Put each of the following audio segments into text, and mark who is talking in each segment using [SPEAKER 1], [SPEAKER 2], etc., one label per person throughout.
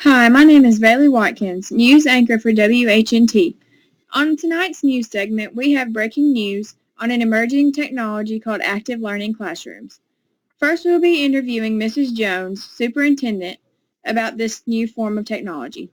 [SPEAKER 1] Hi, my name is Bailey Watkins, news anchor for WHNT. On tonight's news segment, we have breaking news on an emerging technology called active learning classrooms. First, we'll be interviewing Mrs. Jones, superintendent, about this new form of technology.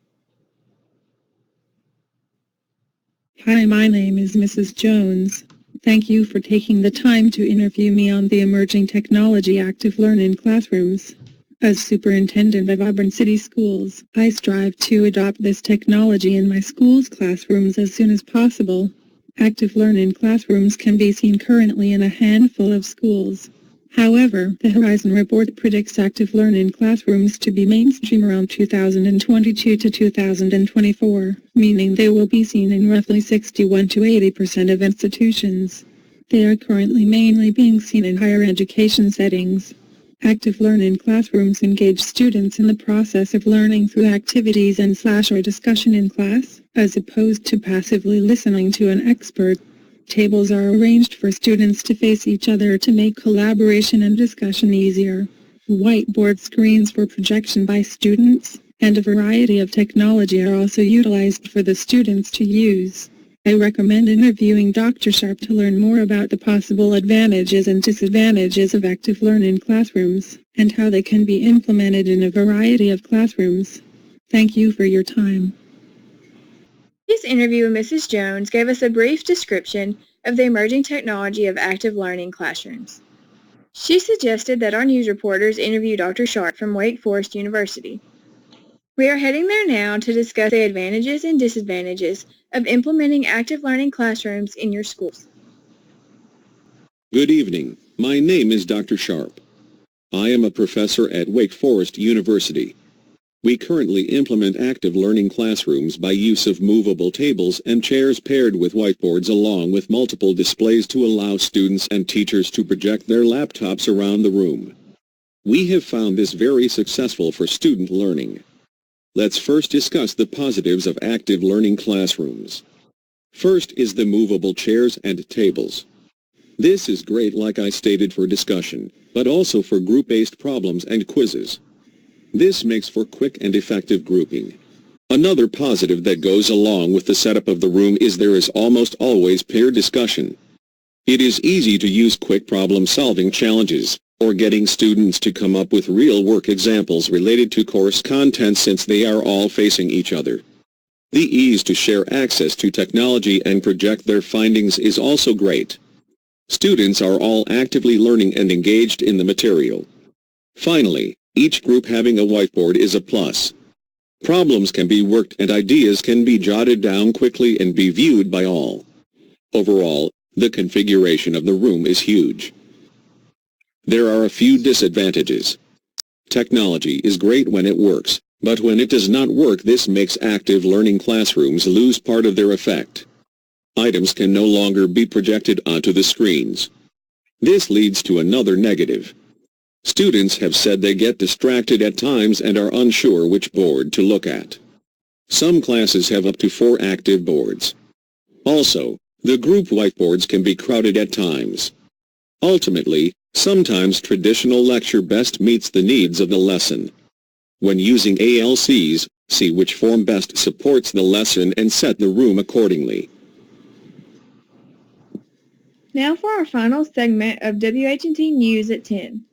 [SPEAKER 2] Hi, my name is Mrs. Jones. Thank you for taking the time to interview me on the emerging technology active learning classrooms. As superintendent of Auburn City Schools, I strive to adopt this technology in my school's classrooms as soon as possible. Active learning classrooms can be seen currently in a handful of schools. However, the Horizon Report predicts active learning classrooms to be mainstream around 2022 to 2024, meaning they will be seen in roughly 61 to 80% of institutions. They are currently mainly being seen in higher education settings. Active learning classrooms engage students in the process of learning through activities and/or discussion in class, as opposed to passively listening to an expert. Tables are arranged for students to face each other to make collaboration and discussion easier. Whiteboard screens for projection by students, and a variety of technology are also utilized for the students to use. I recommend interviewing Dr. Sharp to learn more about the possible advantages and disadvantages of active learning classrooms, and how they can be implemented in a variety of classrooms. Thank you for your time.
[SPEAKER 1] This interview with Mrs. Jones gave us a brief description of the emerging technology of active learning classrooms. She suggested that our news reporters interview Dr. Sharp from Wake Forest University. We are heading there now to discuss the advantages and disadvantages of implementing active learning classrooms in your schools.
[SPEAKER 3] Good evening. My name is Dr. Sharp. I am a professor at Wake Forest University. We currently implement active learning classrooms by use of movable tables and chairs paired with whiteboards along with multiple displays to allow students and teachers to project their laptops around the room. We have found this very successful for student learning. Let's first discuss the positives of active learning classrooms. First is the movable chairs and tables. This is great, like I stated, for discussion, but also for group-based problems and quizzes. This makes for quick and effective grouping. Another positive that goes along with the setup of the room is there is almost always peer discussion. It is easy to use quick problem-solving challenges, or getting students to come up with real-work examples related to course content since they are all facing each other. The ease to share access to technology and project their findings is also great. Students are all actively learning and engaged in the material. Finally, each group having a whiteboard is a plus. Problems can be worked and ideas can be jotted down quickly and be viewed by all. Overall, the configuration of the room is huge. There are a few disadvantages. Technology is great when it works, but when it does not work, this makes active learning classrooms lose part of their effect. Items can no longer be projected onto the screens. This leads to another negative. Students have said they get distracted at times and are unsure which board to look at. Some classes have up to 4 active boards. Also, the group whiteboards can be crowded at times. Ultimately, sometimes traditional lecture best meets the needs of the lesson. When using ALCs, see which form best supports the lesson and set the room accordingly.
[SPEAKER 1] Now for our final segment of WHNT News at 10.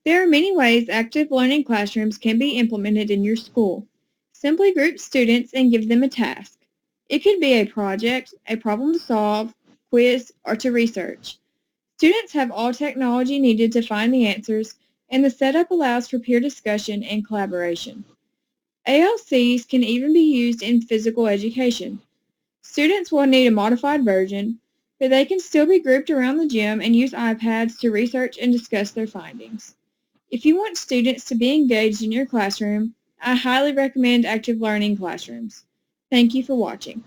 [SPEAKER 1] There are many ways active learning classrooms can be implemented in your school. Simply group students and give them a task. It could be a project, a problem to solve, quiz, or to research. Students have all technology needed to find the answers, and the setup allows for peer discussion and collaboration. ALCs can even be used in physical education. Students will need a modified version, but they can still be grouped around the gym and use iPads to research and discuss their findings. If you want students to be engaged in your classroom, I highly recommend active learning classrooms. Thank you for watching.